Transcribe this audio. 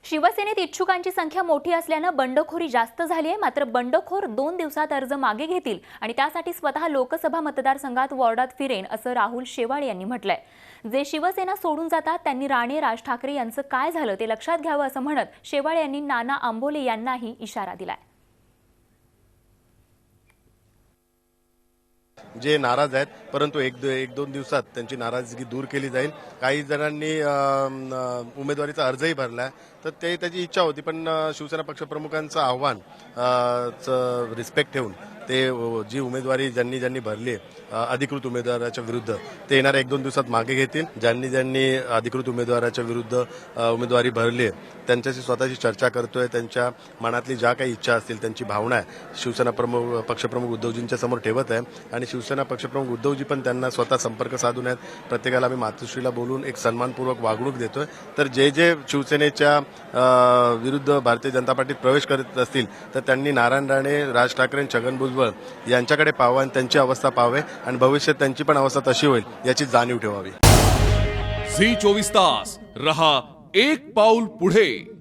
शिवसेनेत इच्छुकांची संख्या मोठी असल्याने बंडखोरी जास्त झाली आहे। मात्र बंडखोर 2 दिवसात अर्ज मागे घेतील आणि त्यासाठी स्वतः लोकसभा मतदारसंघात वॉर्डात फिरेन असं राहुल शेवाळे यांनी म्हटलंय। जे शिवसेना सोडून जातात त्यांनी राणे राज ठाकरे यांचं काय झालं ते लक्षात घ्यावं असं म्हणत शेवाळे यांनी नाना आंबोले यांनाही इशारा दिलाय। जे नाराज आहेत परंतु एक दोन दिवसात त्यांची नाराजगी दूर केली जाईल। काही जणांनी उमेदवारीचा अर्जही भरला तर त्याची इच्छा होती, पण शिवसेना पक्षप्रमुखांचं आव्हान रिस्पेक्ट ठेवून ते जी उमेदवारी ज्यांनी भरली अधिकृत उमेदवाराच्या विरुद्ध ते येणाऱ्या 1-2 दिवसात मागे घेतील। ज्यांनी अधिकृत उमेदवाराच्या विरुद्ध उमेदवारी भरली त्यांच्याशी स्वतःची चर्चा करतोय। त्यांच्या मनातली ज्या काही इच्छा असतील त्यांची भावना आहे शिवसेना पक्षप्रमुख उद्धवजींच्या समोर ठेवत आहे आणि शिवसेना पक्षप्रमुख उद्धवजी पण त्यांना स्वतः संपर्क साधून आहेत। प्रत्येकाला आम्ही मातोश्रीला बोलून एक सन्मानपूर्वक वागणूक देतोय। तर जे शिवसेनेच्या विरुद्ध भारतीय जनता पार्टीत प्रवेश करत असतील तर त्यांनी नारायण राणे, राज ठाकरे, छगन भुजबळ यांच्याकडे पाहावं आणि त्यांची अवस्था पाहावे आणि भविष्यात त्यांची पण अवस्था तशी होईल याची जाणीव ठेवावी। झी 24 तास रहा एक पाऊल पुढे।